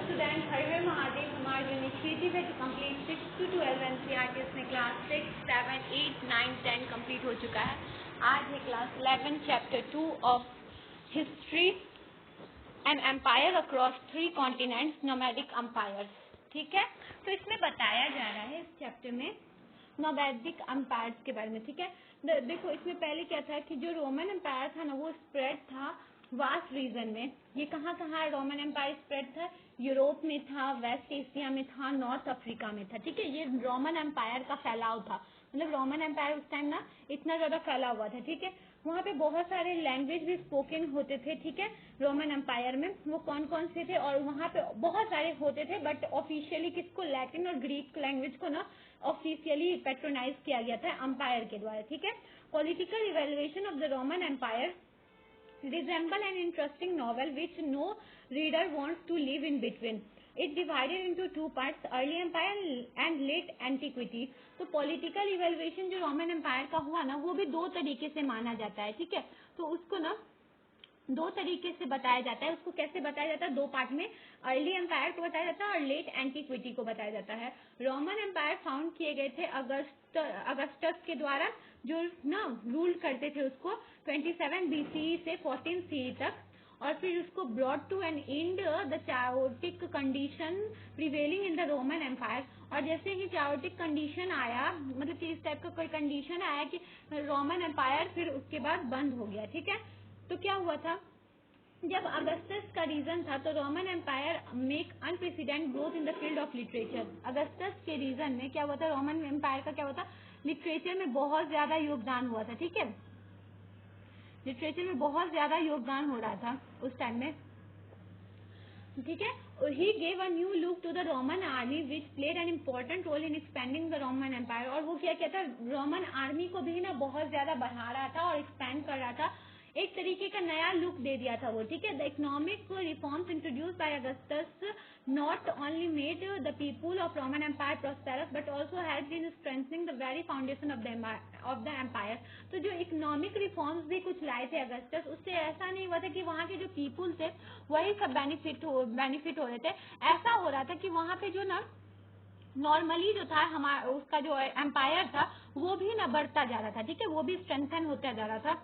Student, हर हर महादेव। हमारा जो initiative है टू कंप्लीट 6 to 12 एनसीईआरटी, इसमें क्लास 6, 7, 8, 9, 10 कंप्लीट हो चुका है। आज है class 11 chapter 2 of history and empire across 3 continents, nomadic empires. ठीक है, तो इसमें बताया जा रहा है इस चैप्टर में नोमैडिक एम्पायर्स के बारे में। ठीक है, देखो इसमें पहले क्या था कि जो रोमन एम्पायर था ना, वो स्प्रेड था वास्ट रीजन में। ये कहाँ कहाँ रोमन एम्पायर स्प्रेड था? यूरोप में था, वेस्ट एशिया में था, नॉर्थ अफ्रीका में था। ठीक है, ये रोमन एम्पायर का फैलाव था। मतलब रोमन एम्पायर उस टाइम ना इतना ज्यादा फैला हुआ था। ठीक है, वहाँ पे बहुत सारे लैंग्वेज भी स्पोकन होते थे। ठीक है, रोमन एम्पायर में वो कौन कौन से थे, और वहाँ पे बहुत सारे होते थे, बट ऑफिशियली किसको, लैटिन और ग्रीक लैंग्वेज को ना ऑफिशियली पेट्रोनाइज किया गया था एम्पायर के द्वारा। ठीक है, political evaluation of the Roman empire resemble an interesting novel which no reader wants to live in between. It divided into two parts, early empire and late antiquity. तो political evaluation जो Roman empire का हुआ ना, वो भी दो तरीके से माना जाता है। ठीक है, तो उसको ना दो तरीके से बताया जाता है। उसको कैसे बताया जाता है? दो पार्ट में, अर्ली एम्पायर को बताया जाता है और लेट एंटीक्विटी को बताया जाता है। रोमन एम्पायर फाउंड किए गए थे अगस्टस के द्वारा, जो ना रूल करते थे उसको 27 बीसी से 14 सी तक, और फिर उसको brought to an end the chaotic condition prevailing in the Roman empire. और जैसे ही चाओटिक कंडीशन आया, मतलब कि इस टाइप का कोई कंडीशन आया कि रोमन एम्पायर फिर उसके बाद बंद हो गया। ठीक है, तो क्या हुआ था, जब अगस्टस का रीजन था तो Roman empire make unprecedented growth in the field of literature. Augustus के रीजन में क्या हुआ था, रोमन एम्पायर का क्या हुआ था, लिटरेचर में बहुत ज्यादा योगदान हुआ था। ठीक है, लिटरेचर में बहुत ज्यादा योगदान हो रहा था उस टाइम में। ठीक है, he gave a new look to the Roman army which played an important role in expanding the Roman empire. और वो क्या कहता है, रोमन आर्मी को भी ना बहुत ज्यादा बढ़ा रहा था और एक्सपेंड कर रहा था, एक तरीके का नया लुक दे दिया था वो। ठीक है, the economic reforms introduced by Augustus not only made the people of Roman empire prosperous but also helped in strengthening the very foundation of the empire. तो जो इकोनॉमिक रिफॉर्म्स भी कुछ लाए थे अगस्टस, उससे ऐसा नहीं हुआ था कि वहाँ के जो पीपुल थे वही सब बेनिफिट हो रहे थे। ऐसा हो रहा था कि वहाँ पे जो ना नॉर्मली जो था हमारा उसका जो एम्पायर था वो भी ना बढ़ता जा रहा था। ठीक है, वो भी स्ट्रेंथन होता जा रहा था,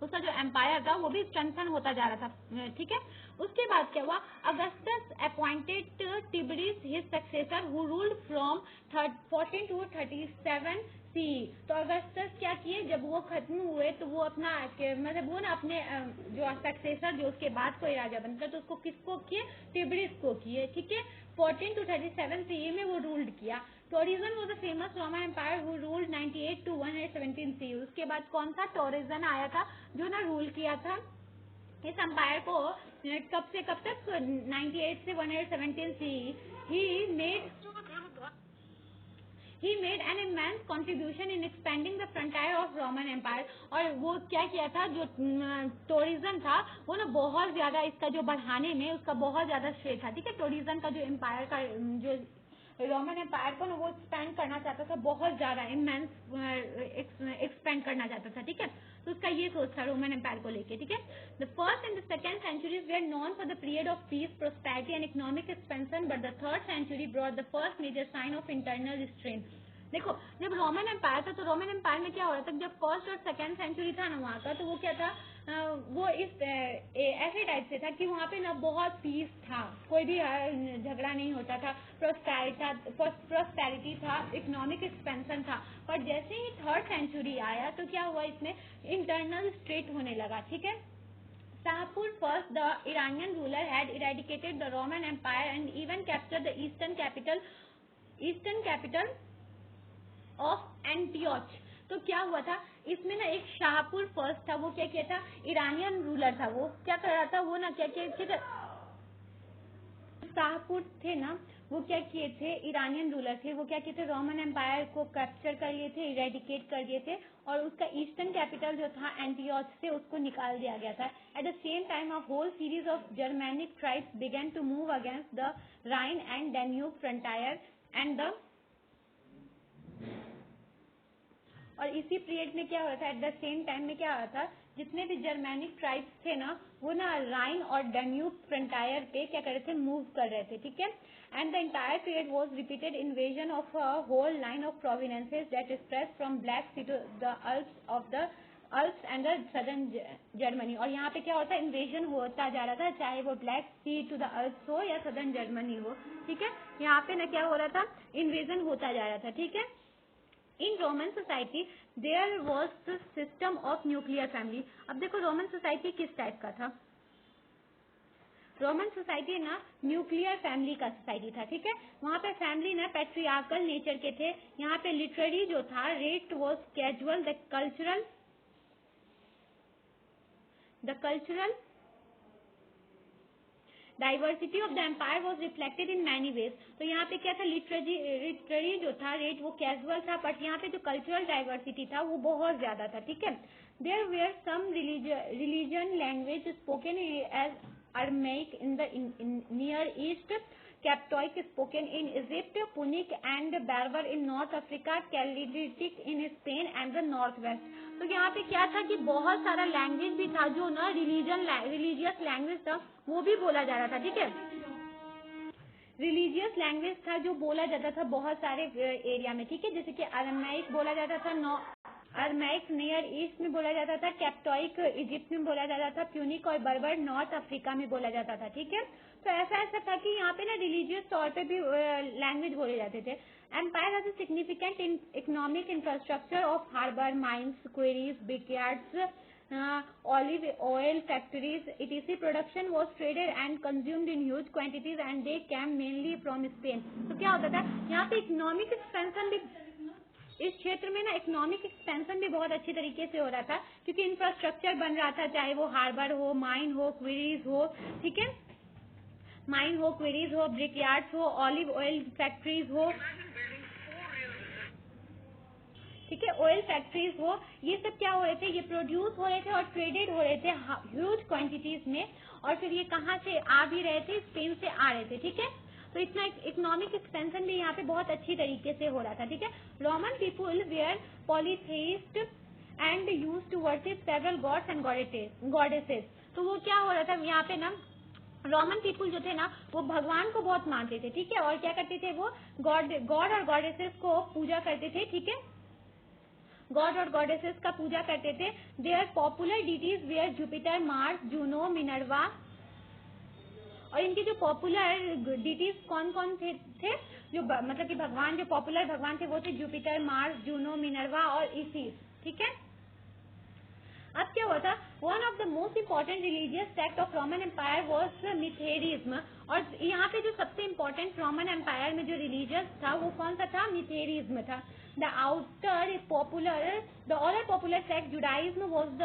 उसका जो एम्पायर था वो भी स्ट्रेंथन होता जा रहा था। ठीक है, उसके बाद क्या हुआ, Augustus appointed Tiberius his successor who ruled from 14 to 37 C. तो अगस्टस क्या किए, जब वो खत्म हुए तो वो अपना मतलब वो ना अपने जो सक्सेसर जो उसके बाद कोई राजा बनता तो उसको किसको किए, टिबरिस को किए। ठीक है, 14 to 37 सी में वो रूल्ड किया। Trajan was the famous Roman empire who ruled 98 to 117 C. उसके बाद कौन सा टोरिजन आया था जो ना रूल किया था इस एम्पायर को कब से कब तक, 98 से 117 सी। He made an immense contribution in expanding the frontier of Roman Empire। और वो क्या किया था, जो टूरिज्म था वो ना बहुत ज्यादा इसका जो बढ़ाने में उसका बहुत ज्यादा श्रेय था। ठीक है, टूरिज्म का जो एम्पायर का जो रोमन एम्पायर को ना वो एक्सपेंड करना चाहता था, बहुत ज्यादा इमेंस एक्सपेंड करना चाहता था। ठीक है, तो उसका ये सोच था रोमन एम्पायर को लेके। ठीक है, the first and the second centuries were known for the period of peace, prosperity and economic expansion, but the third century brought the first major sign of internal strain. देखो, जब Roman empire था तो Roman empire में क्या हो रहा था, जब फर्स्ट और सेकंड सेंचुरी था ना वहाँ का, तो वो क्या था, वो इस ऐसे टाइप से था कि वहाँ पे ना बहुत पीस था, कोई भी झगड़ा नहीं होता था, प्रोस्पेरिटी था, इकोनॉमिक एक्सपेंशन था। पर जैसे ही थर्ड सेंचुरी आया तो क्या हुआ, इसमें इंटरनल स्ट्रेट होने लगा। ठीक है, Shahpur first, the Iranian ruler had eradicated the Roman Empire and even captured the eastern capital of Antioch. तो क्या हुआ था, इसमें ना एक शाहपुर फर्स्ट था, वो क्या किया था, ईरानियन रूलर था, वो क्या कर रहा था, वो ना क्या किया, शाहपुर थे ना, वो क्या किए थे, ईरानियन रूलर थे, वो क्या किए थे, रोमन एम्पायर को कैप्चर कर लिए थे, इरेडिकेट कर लिए थे, और उसका ईस्टर्न कैपिटल जो था एंटियोच से उसको निकाल दिया गया था। At the same time a whole series of Germanic tribes began to move against the Rhine and Danube frontier and the, और इसी पीरियड में क्या हुआ था, एट द सेम टाइम में क्या हुआ था जितने भी जर्मेनिक ट्राइब्स थे ना वो ना राइन और डैन्यूब फ्रंटायर पे क्या कर रहे थे, मूव कर रहे थे, ठीक है। And the entire period was repeated invasion of a whole line of provinces that spread from Black Sea to the Alps and the southern Germany. और यहाँ पे क्या होता है, इन्वेजन होता जा रहा था, चाहे वो Black Sea to the Alps हो या सदर्न जर्मनी हो, ठीक है। यहाँ पे ना क्या हो रहा था, इन्वेजन होता जा रहा था, ठीक है। In Roman society there was the system of nuclear family. अब देखो रोमन सोसाइटी किस टाइप का था, रोमन सोसाइटी ना न्यूक्लियर फैमिली का सोसाइटी था, ठीक है। वहाँ पे फैमिली ना पैट्रियार्कल नेचर के थे। यहाँ पे लिटरेरी जो था rate was casual, the cultural diversity of the empire was reflected in many ways. तो यहाँ पे क्या था, लिटरेरी जो था रेट वो कैजुअल था, बट यहाँ पे जो कल्चरल डाइवर्सिटी था वो बहुत ज्यादा था, ठीक है। There were some religion language spoken as Aramaic in the Near East, Coptic spoken in Egypt, Punic and berber in North Africa, Celtic in Spain and the north west. तो यहाँ पे क्या था कि बहुत सारा लैंग्वेज भी था जो ना रिलीजियस लैंग्वेज था वो भी बोला जा रहा था, ठीक है। रिलीजियस लैंग्वेज था जो बोला जाता था बहुत सारे एरिया में, ठीक है। जैसे कि अरमेइक बोला जाता था, अरमेइक नियर ईस्ट में बोला जाता था, कैप्टोइक इजिप्ट में बोला जाता था, प्यूनिक और बर्बर नॉर्थ अफ्रीका में बोला जाता था, ठीक है। तो ऐसा था कि यहाँ पे ना रिलीजियस तौर पे भी लैंग्वेज बोले जाते थे। Empire has a significant economic infrastructure of harbour, mines, quarries, brickyards, olive oil factories, etc. Production was traded and consumed in huge quantities and they came mainly from Spain. तो क्या होता था यहाँ पे इकोनॉमिक एक्सपेंशन भी, इस क्षेत्र में ना इकोनॉमिक एक्सपेंशन भी बहुत अच्छी तरीके से हो रहा था क्योंकि इंफ्रास्ट्रक्चर बन रहा था, चाहे वो हार्बर हो, माइन हो, क्वेरीज हो, ठीक है, माइन हो, क्वेरीज हो, ब्रिकयार्ड्स हो, ऑलिव ऑयल फैक्ट्रीज हो, ठीक है, ऑयल फैक्ट्रीज हो, ये सब क्या हो रहे थे, ये प्रोड्यूस हो रहे थे और ट्रेडेड हो रहे थे ह्यूज क्वांटिटीज में। और फिर ये कहाँ से आ भी रहे थे, स्पेन से आ रहे थे, ठीक है। तो इतना इकोनॉमिक एक्सपेंशन भी यहाँ पे बहुत अच्छी तरीके से हो रहा था, ठीक है। Roman people were polytheist and used to worship several gods and goddesses. तो वो क्या हो रहा था यहाँ पे ना, रोमन पीपुल जो थे ना वो भगवान को बहुत मानते थे, ठीक है। और क्या करते थे, वो गॉड और गॉडेसेस को पूजा करते थे, ठीक है, गॉड और गॉडेसेस का पूजा करते थे। Their popular deities were Jupiter, Mars, Juno, Minerva. और इनके जो पॉपुलर डिटीज कौन कौन थे जो मतलब कि भगवान जो पॉपुलर भगवान थे वो थे जुपिटर, मार्स, जूनो, मिनर्वा और इसिस, ठीक है। अब क्या हुआ था, one of the most important religious sect of Roman empire was Mithraism. और यहाँ पे जो सबसे इम्पोर्टेंट रोमन एम्पायर में जो रिलीजियस था वो कौन सा था, मिथेरिज्म था। The other popular sect Judaism was the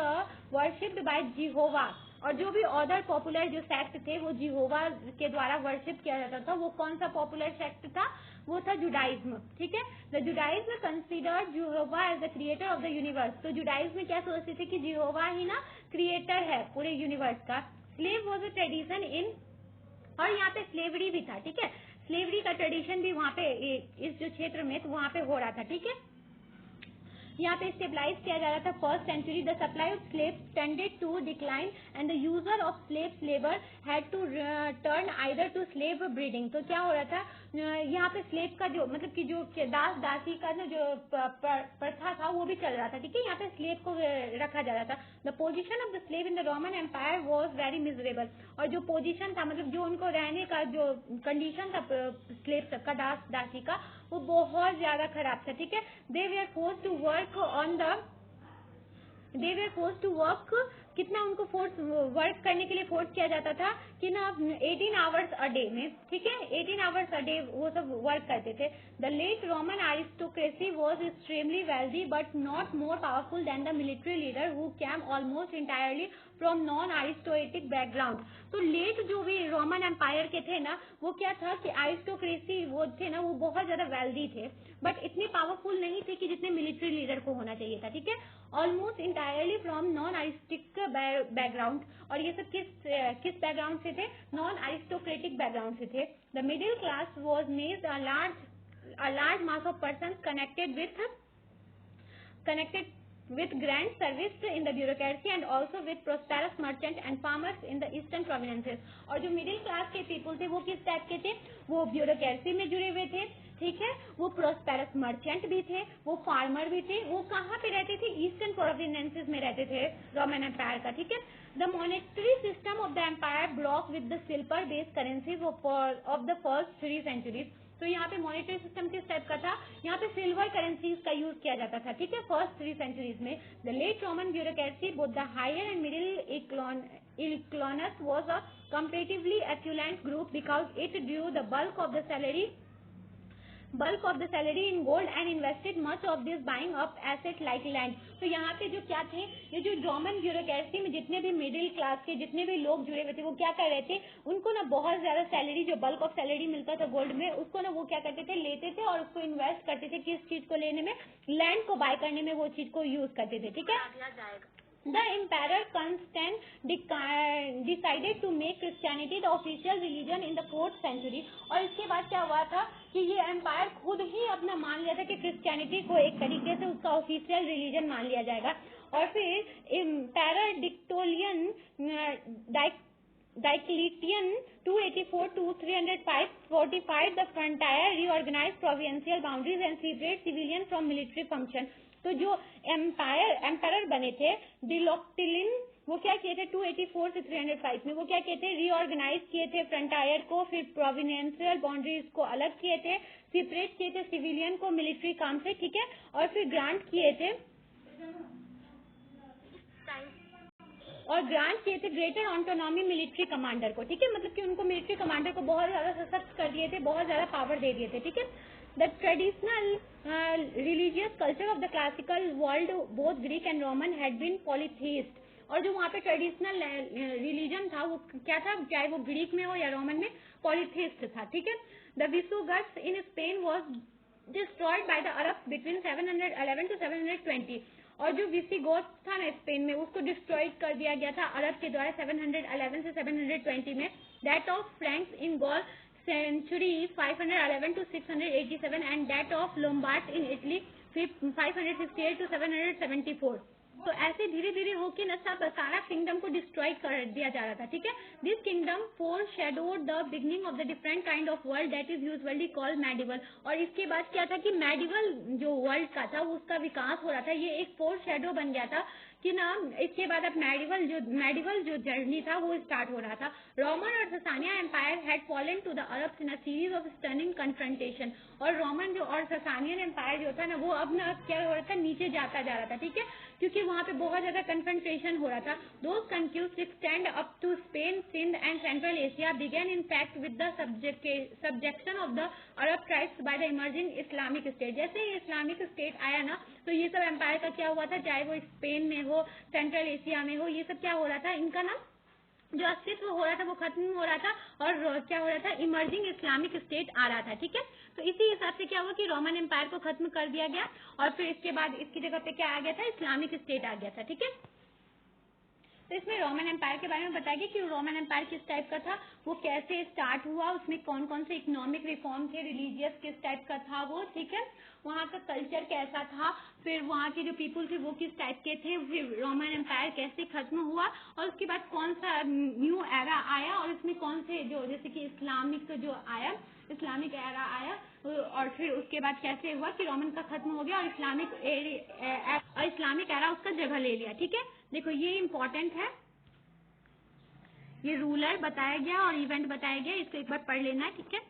worshipped by Jehovah. और जो भी अदर पॉपुलर जो सेक्ट थे वो जिहोवा के द्वारा वर्शिप किया जाता था। वो कौन सा पॉपुलर सेक्ट था, वो था जुडाइज्म, ठीक है। The Judaism considered Jehovah as the creator of the universe. तो जुडाइज्म में क्या सोचते थे कि जिहोवा ही ना क्रिएटर है पूरे यूनिवर्स का। Slave was a tradition in, और यहाँ पे स्लेवरी भी था, ठीक है। स्लेवरी का ट्रेडिशन भी वहाँ पे इस जो क्षेत्र में तो वहाँ पे हो रहा था, ठीक है। यहाँ पे स्टेबलाइज किया जा रहा था first century. The supply of slave tended to decline and the user of slave labour had to turn either to slave breeding. तो क्या हो रहा था, यहाँ पे स्लेव का जो मतलब कि जो दास दासी का ना जो प्रथा था वो भी चल रहा था, ठीक है। यहाँ पे स्लेव को रखा जा रहा था। The position of the slave in the Roman empire was very miserable. और जो पोजीशन था मतलब जो उनको रहने का जो कंडीशन था स्लेव सबका, दास दासी का, वो बहुत ज्यादा खराब था, ठीक है। They were force to work on the, they were force to work, कितना उनको फोर्स वर्क करने के लिए फोर्स किया जाता था कि ना 18 आवर्स अ डे में, ठीक है, 18 आवर्स अ डे वो सब वर्क करते थे। The late Roman aristocracy was extremely wealthy but not more powerful than the military leader who came almost entirely from non aristocratic background. तो लेट जो भी रोमन एम्पायर के थे ना वो क्या था कि अरिस्टोक्रेसी वो थे ना वो बहुत ज्यादा वेल्दी थे बट इतने पावरफुल नहीं थे कि जितने मिलिट्री लीडर को होना चाहिए था, ठीक है। Almost entirely from non aristocratic background. और ये सब किस बैकग्राउंड से थे, नॉन अरिस्टोक्रेटिक बैकग्राउंड से थे। The middle class was made a large mass of person connected with grand service in the bureaucracy and also with prosperous merchant and farmers in the eastern provinces. और जो middle class के people थे वो किस type के थे, वो bureaucracy में जुड़े हुए थे, ठीक है, वो प्रोस्पेरस मर्चेंट भी थे, वो फार्मर भी थे, वो कहाँ पे रहते थे, ईस्टर्न प्रोविंसेस में रहते थे रोमन एम्पायर का, ठीक है। The monetary system of the empire block with the silver based currencies of the first 3 centuries। तो यहाँ पे मॉनेटरी सिस्टम किस टाइप का था, यहाँ पे सिल्वर करेंसीज का यूज किया जाता था, ठीक है, फर्स्ट 3 centuries में। The late Roman bureaucracy both the higher and middle echelons was a comparatively affluent group because it drew the bulk of the salary in gold and invested much of this buying up asset like land। तो यहाँ पे जो क्या थे, ये जो Roman bureaucracy में जितने भी मिडिल क्लास के जितने भी लोग जुड़े हुए थे वो क्या कर रहे थे, उनको ना बहुत ज्यादा सैलरी, जो बल्क ऑफ सैलरी मिलता था गोल्ड में, उसको ना वो क्या करते थे, लेते थे और उसको इन्वेस्ट करते थे किस चीज को लेने में, लैंड को बाय करने में वो चीज को यूज करते थे, ठीक है। The Emperor Constantine decided to make Christianity the official religion in the 4th century। और इसके बाद क्या हुआ था कि ये एम्पायर खुद ही अपना मान लिया था कि क्रिश्चियनिटी को एक तरीके से उसका ऑफिशियल रिलीजन मान लिया जाएगा। और फिर empire डिक्टोलियन Diocletian 284 to 305 fortified the frontier, reorganized provincial boundaries and separate civilian from military function। तो जो एम्पायर बने थे डिलोक्टिलिन, वो क्या किए थे 284 से 305 में, वो क्या किए थे, रीऑर्गेनाइज किए थे फ्रंटायर को, फिर प्रोविंशियल बाउंड्रीज को अलग किए थे, सेपरेट किए थे सिविलियन को मिलिट्री काम से, ठीक है, और फिर ग्रांट किए थे ग्रेटर ऑटोनॉमी मिलिट्री कमांडर को, ठीक है, मतलब कि उनको मिलिट्री कमांडर को बहुत ज्यादा सशक्त कर दिए थे, बहुत ज्यादा पावर दे दिए थे, ठीक है। The traditional religious culture of the classical world both Greek and Roman had been polytheist. और जो वहाँ पे ट्रेडिशनल रिलीजन था वो क्या था, चाहे वो ग्रीक में हो या रोमन में, पॉलीथीस्ट था, ठीक है। The Visigoths in Spain was destroyed by the Arabs between 711 to 720। और जो विसिगोथ था ना स्पेन में, उसको डिस्ट्रॉय कर दिया गया था अरब के द्वारा 711 से 720 में। That of Franks in Gaul century 511 to 687 and that of Lombards in Italy 568 to 774। तो ऐसे धीरे धीरे होके न सब सारा किंगडम को डिस्ट्रॉय कर दिया जा रहा था, ठीक है। This kingdom foreshadowed the beginning of the different kind of world that is usually called medieval. और इसके बाद क्या था कि मेडिवल जो वर्ल्ड का था उसका विकास हो रहा था, ये एक फोरशैडो बन गया था कि ना इसके बाद अब मेडिवल जो जर्नी था वो स्टार्ट हो रहा था। रोमन और Sasanian empire had fallen to the Arabs in a series of stunning confrontation. और रोमन जो और ससानियन एम्पायर जो था ना वो अब ना क्या हो रहा था, नीचे जाता जा रहा था, ठीक है, क्योंकि वहाँ पे बहुत ज्यादा कन्फ्रंटेशन हो रहा था। Those confuse extend up to Spain, Sindh and central Asia began in fact with the subjection of the Arab tribes by the emerging Islamic state. जैसे ही इस्लामिक स्टेट आया ना तो ये सब एम्पायर का क्या हुआ था, चाहे वो स्पेन में हो, सेंट्रल एशिया में हो, ये सब क्या हो रहा था, इनका ना जो अस्तित्व हो रहा था वो खत्म हो रहा था और क्या हो रहा था, इमर्जिंग इस्लामिक स्टेट आ रहा था, ठीक है। तो इसी हिसाब से क्या हुआ कि रोमन एम्पायर को खत्म कर दिया गया और फिर इसके बाद इसकी जगह पे क्या आ गया था, इस्लामिक स्टेट आ गया था, ठीक है। तो इसमें रोमन एम्पायर के बारे में बताया गया कि रोमन एम्पायर किस टाइप का था, वो कैसे स्टार्ट हुआ, उसमें कौन कौन से इकोनॉमिक रिफॉर्म थे, रिलीजियस किस टाइप का था वो, ठीक है, वहाँ का कल्चर कैसा था, फिर वहाँ के जो पीपल थे वो किस टाइप के थे, फिर रोमन एम्पायर कैसे खत्म हुआ और उसके बाद कौन सा न्यू एरा आया और इसमें कौन से जो जैसे कि इस्लामिक जो आया, इस्लामिक एरा आया और फिर उसके बाद कैसे हुआ कि रोमन का खत्म हो गया और इस्लामिक एरा उसका जगह ले लिया, ठीक है। देखो ये इम्पोर्टेंट है, ये रूलर बताया गया और इवेंट बताया गया, इसको एक बार पढ़ लेना है, ठीक है।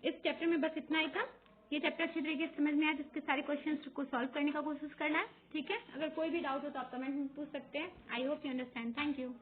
इस चैप्टर में बस इतना ही था। ये चैप्टर अच्छी तरीके से समझ में आया, जिसके सारे क्वेश्चंस को सॉल्व करने का कोशिश करना है, ठीक है। अगर कोई भी डाउट हो तो आप कमेंट में पूछ सकते हैं। I hope you understand. Thank you.